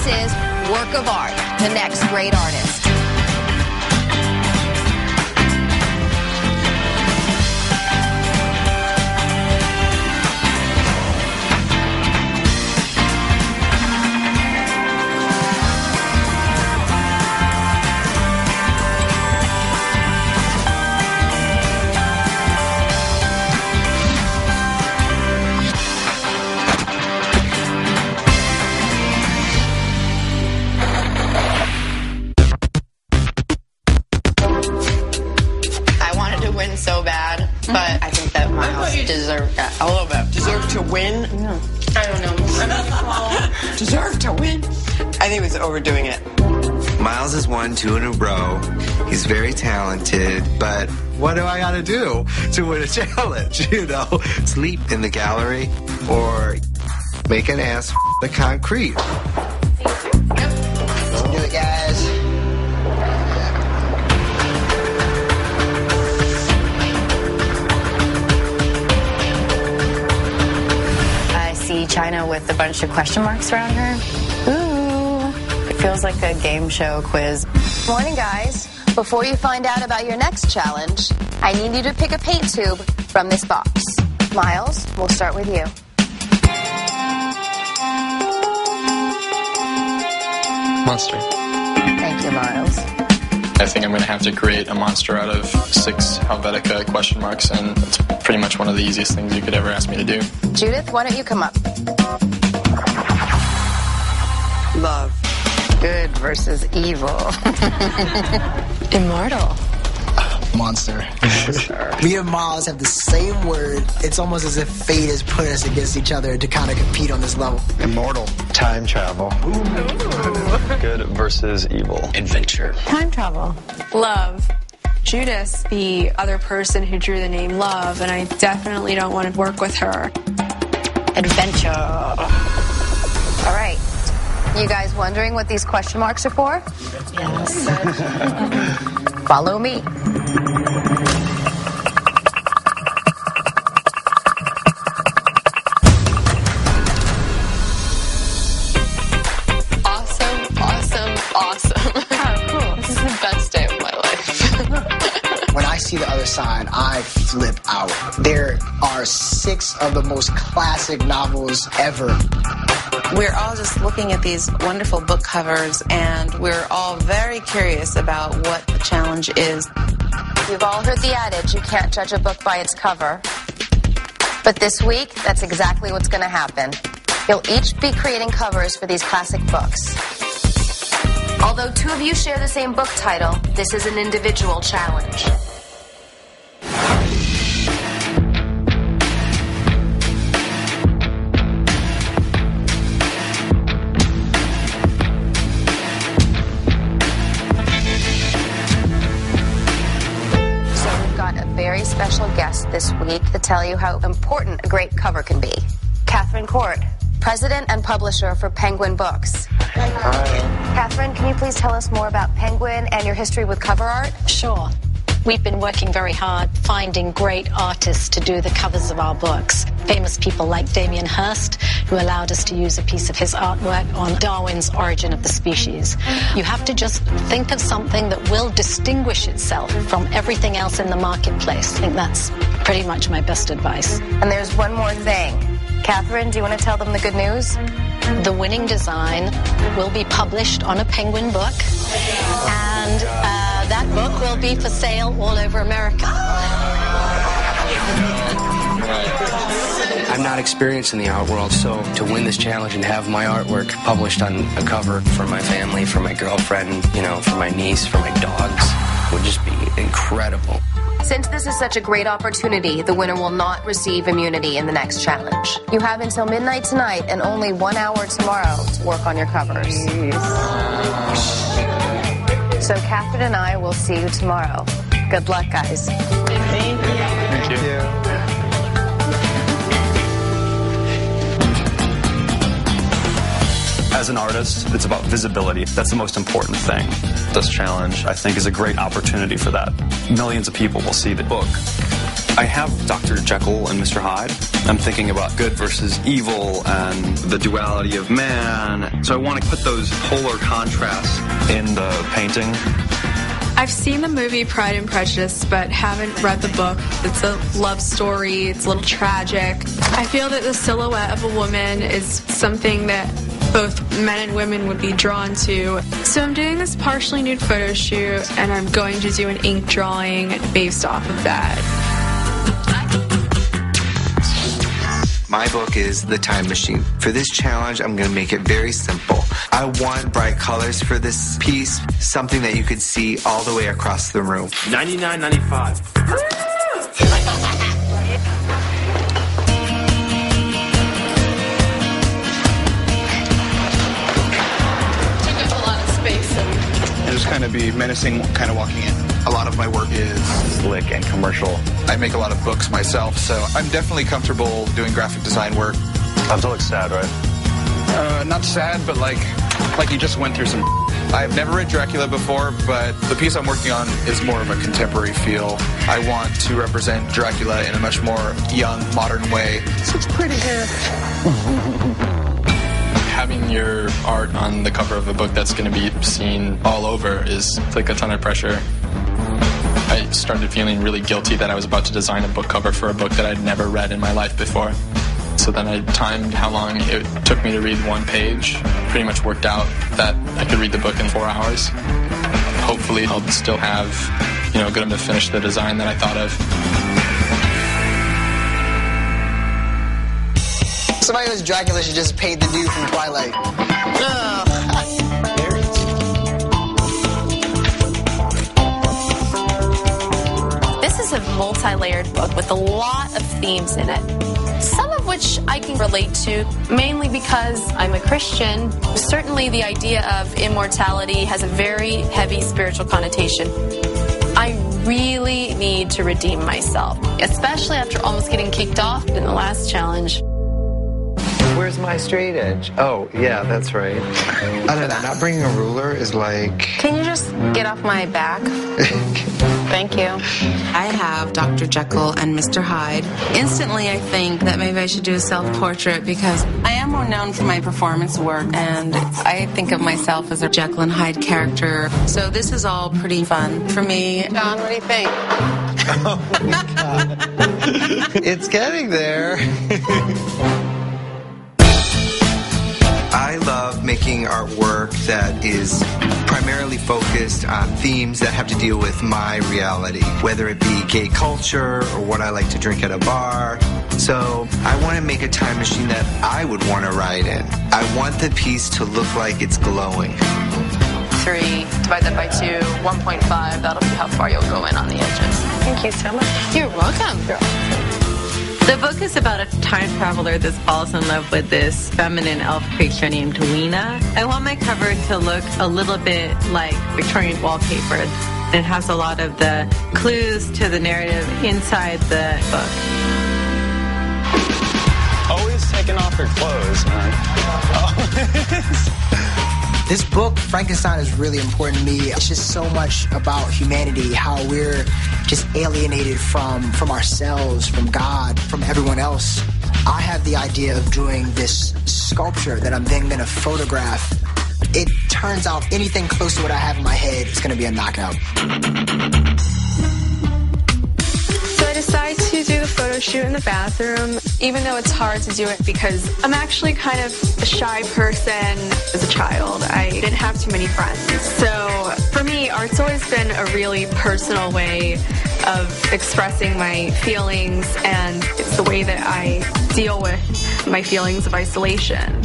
is Work of Art, the next great artist. So bad, but I think that Miles deserved that a little bit. Deserved to win? No. I don't know. Deserved to win? I think he was overdoing it. Miles has won 2 in a row. He's very talented, but what do I gotta do to win a challenge? You know, sleep in the gallery or make an ass the concrete. Yep. Let's do it, guys. China with a bunch of question marks around her. Ooh. It feels like a game show quiz. Morning, guys. Before you find out about your next challenge, I need you to pick a paint tube from this box. Miles, we'll start with you. Monster. Thank you, Miles. I think I'm going to have to create a monster out of 6 Helvetica question marks, and it's pretty much one of the easiest things you could ever ask me to do. Judith, why don't you come up? Love. Good versus evil. Immortal. Monster. Me and Miles have the same word. It's almost as if fate has put us against each other to kind of compete on this level. Immortal. Time travel. Ooh. Good versus evil. Adventure. Time travel. Love. Judas, the other person who drew the name Love, and I definitely don't want to work with her. Adventure. All right. You guys wondering what these question marks are for? Yes. Follow me. Awesome, awesome, awesome. Oh, cool. This is the best day of my life. When I see the other side, I flip out. There are 6 of the most classic novels ever. We're all just looking at these wonderful book covers, and we're all very curious about what the challenge is. You've all heard the adage, you can't judge a book by its cover. But this week, that's exactly what's going to happen. You'll each be creating covers for these classic books. Although 2 of you share the same book title, this is an individual challenge. Very special guest this week to tell you how important a great cover can be. Catherine Court, president and publisher for Penguin Books. Hi. Catherine, can you please tell us more about Penguin and your history with cover art? Sure. We've been working very hard finding great artists to do the covers of our books. Famous people like Damien Hirst, who allowed us to use a piece of his artwork on Darwin's Origin of the Species. You have to just think of something that will distinguish itself from everything else in the marketplace. I think that's pretty much my best advice. And there's one more thing. Catherine, do you want to tell them the good news? The winning design will be published on a Penguin book, and that book will be for sale all over America. I'm not experienced in the art world, so to win this challenge and have my artwork published on a cover for my family, for my girlfriend, you know, for my niece, for my dogs, would just be incredible. Since this is such a great opportunity, the winner will not receive immunity in the next challenge. You have until midnight tonight and only 1 hour tomorrow to work on your covers. So Catherine and I will see you tomorrow. Good luck, guys. Thank you. As an artist, it's about visibility. That's the most important thing. This challenge, I think, is a great opportunity for that. Millions of people will see the book. I have Dr. Jekyll and Mr. Hyde. I'm thinking about good versus evil and the duality of man. So I want to put those polar contrasts in the painting. I've seen the movie Pride and Prejudice, but haven't read the book. It's a love story. It's a little tragic. I feel that the silhouette of a woman is something that both men and women would be drawn to. So I'm doing this partially nude photo shoot, and I'm going to do an ink drawing based off of that. My book is The Time Machine. For this challenge, I'm going to make it very simple. I want bright colors for this piece, something that you could see all the way across the room. $99.95. Just kind of be menacing, kind of walking in. A lot of my work is slick and commercial. I make a lot of books myself, so I'm definitely comfortable doing graphic design work. I'm so sad, right? Not sad, but like you just went through some. I've never read Dracula before, but the piece I'm working on is more of a contemporary feel. I want to represent Dracula in a much more young, modern way. Such pretty hair. Having your art on the cover of a book that's going to be seen all over is like a ton of pressure. I started feeling really guilty that I was about to design a book cover for a book that I'd never read in my life before. So then I timed how long it took me to read one page. Pretty much worked out that I could read the book in 4 hours. Hopefully I'll still have, good enough to finish the design that I thought of. Somebody who's Dracula should just paint the dude from Twilight. This is a multi-layered book with a lot of themes in it. Some of which I can relate to, mainly because I'm a Christian. Certainly the idea of immortality has a very heavy spiritual connotation. I really need to redeem myself, especially after almost getting kicked off in the last challenge. Where's my straight edge? Oh, yeah, that's right. I don't know, not bringing a ruler is like... Can you just get off my back? Thank you. I have Dr. Jekyll and Mr. Hyde. Instantly, I think that maybe I should do a self-portrait because I am more known for my performance work, and I think of myself as a Jekyll and Hyde character. So this is all pretty fun for me. John, what do you think? Oh, my God. It's getting there. I love making artwork that is primarily focused on themes that have to deal with my reality, whether it be gay culture or what I like to drink at a bar. So I want to make a time machine that I would want to ride in. I want the piece to look like it's glowing. 3, divide that by 2, 1.5, that'll be how far you'll go in on the edges. Thank you so much. You're welcome. The book is about a time traveler that falls in love with this feminine elf creature named Weena. I want my cover to look a little bit like Victorian wallpaper. It has a lot of the clues to the narrative inside the book. Always taking off your clothes, man. This book, Frankenstein, is really important to me. It's just so much about humanity, how we're just alienated from ourselves, from God, from everyone else. I have the idea of doing this sculpture that I'm then going to photograph. It turns out anything close to what I have in my head is going to be a knockout. So I decided to do the photo shoot in the bathroom, even though it's hard to do it because I'm actually kind of a shy person. As a child, I didn't have too many friends. So for me, art's always been a really personal way of expressing my feelings, and it's the way that I deal with my feelings of isolation.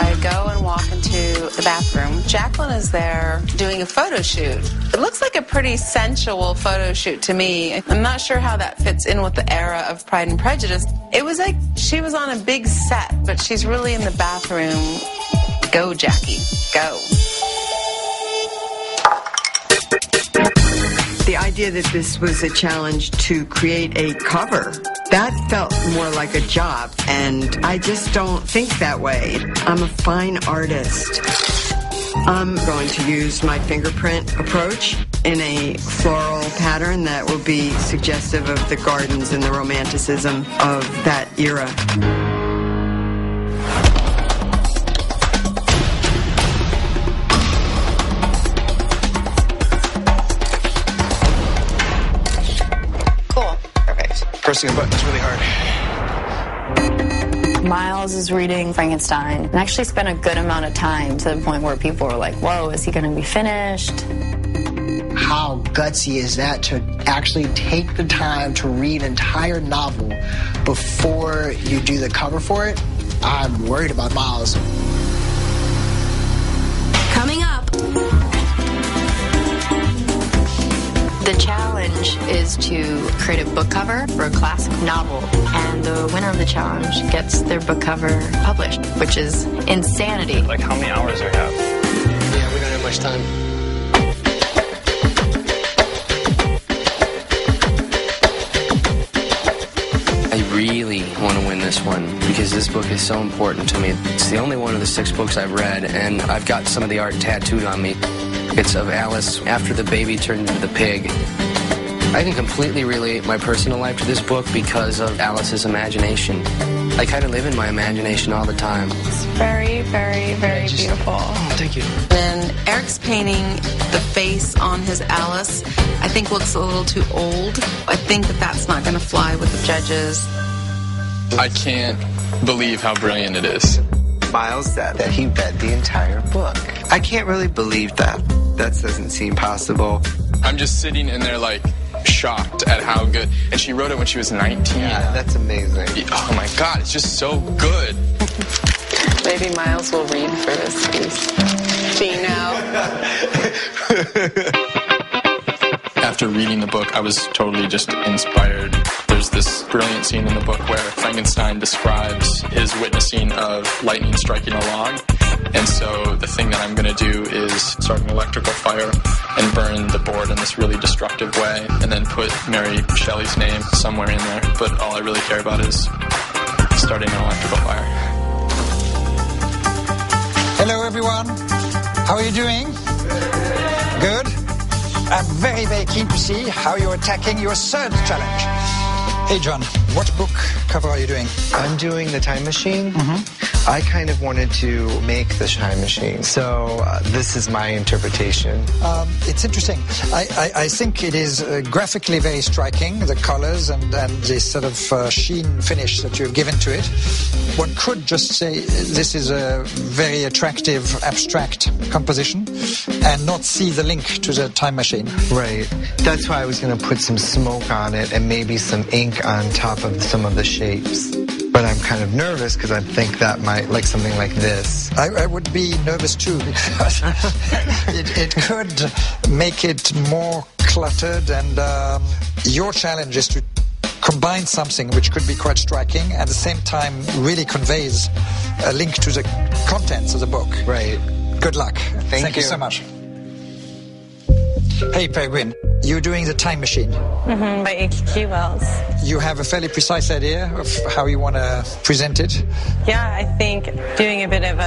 I go and walk into the bathroom. Jacqueline is there doing a photo shoot. It looks like a pretty sensual photo shoot to me. I'm not sure how that fits in with the era of Pride and Prejudice. It was like she was on a big set, but she's really in the bathroom. Go, Jackie, go. The idea that this was a challenge to create a cover, that felt more like a job, and I just don't think that way. I'm a fine artist. I'm going to use my fingerprint approach. in a floral pattern that will be suggestive of the gardens and the romanticism of that era. Pressing a button is really hard. Miles is reading Frankenstein and actually spent a good amount of time to the point where people were like, whoa, is he going to be finished? How gutsy is that to actually take the time to read an entire novel before you do the cover for it? I'm worried about Miles. Coming up. The challenge is to create a book cover for a classic novel, and the winner of the challenge gets their book cover published, which is insanity. Like, how many hours do we have? Yeah, we don't have much time. I really want to win this one because this book is so important to me. It's the only one of the 6 books I've read, and I've got some of the art tattooed on me. It's of Alice after the baby turned into the pig. I can completely relate my personal life to this book because of Alice's imagination. I kind of live in my imagination all the time. It's very, very, very beautiful. Oh, thank you. And Eric's painting the face on his Alice, I think looks a little too old. I think that that's not going to fly with the judges. I can't believe how brilliant it is. Miles said that he read the entire book. I can't really believe that. That doesn't seem possible. I'm just sitting in there like shocked at how good. And she wrote it when she was 19. Yeah, that's amazing. Oh my God, it's just so good. Maybe Miles will read for this piece. See now. After reading the book, I was totally just inspired. There's this brilliant scene in the book where Frankenstein describes his witnessing of lightning striking a log. And so the thing that I'm going to do is start an electrical fire and burn the board in this really destructive way, and then put Mary Shelley's name somewhere in there. But all I really care about is starting an electrical fire. Hello, everyone. How are you doing? Good. I'm very, very keen to see how you're attacking your third challenge. Hey, John, what book cover are you doing? I'm doing The Time Machine. I kind of wanted to make the time machine, so this is my interpretation. It's interesting. I think it is graphically very striking, the colors and the sort of sheen finish that you've given to it. One could just say this is a very attractive, abstract composition and not see the link to the time machine. Right. That's why I was going to put some smoke on it and maybe some ink on top of some of the shapes. But I'm kind of nervous because I think that might, like something like this. I would be nervous too because it could make it more cluttered, and your challenge is to combine something which could be quite striking and at the same time really conveys a link to the contents of the book. Right. Good luck. Thank you so much. Hey, Peregrine, you're doing The Time Machine. By H.G. Wells. You have a fairly precise idea of how you want to present it? Yeah, I think doing a bit of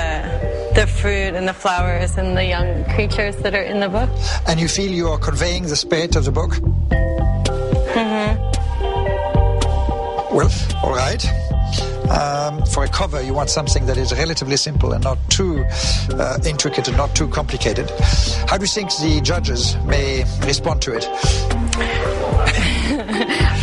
the fruit and the flowers and the young creatures that are in the book. And you feel you are conveying the spirit of the book? Well, all right. For a cover, you want something that is relatively simple and not too intricate and not too complicated. How do you think the judges may respond to it?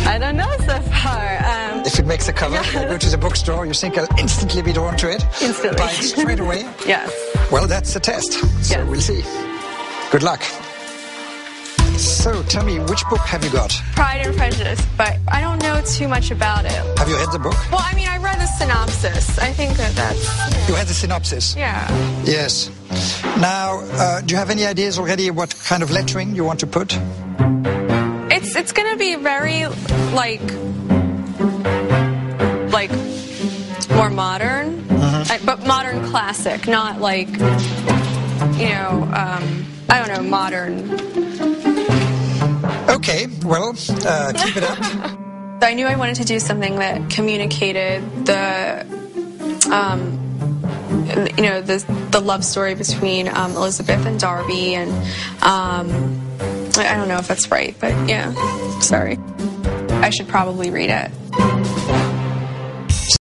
I don't know so far. If it makes a cover, you go to the bookstore, you think I'll instantly be drawn to it? Instantly. Buy it straight away? Yes. Well, that's a test. So we'll see. Good luck. So, tell me, which book have you got? Pride and Prejudice, but I don't know too much about it. Have you read the book? Well, I mean, I read the synopsis. I think that's... You read the synopsis? Yeah. Yes. Now, do you have any ideas already what kind of lettering you want to put? It's going to be very, like more modern, but modern classic, not like, I don't know, modern. Okay, well, keep it up. I knew I wanted to do something that communicated the love story between Elizabeth and Darby, and I don't know if that's right, but yeah, sorry. I should probably read it.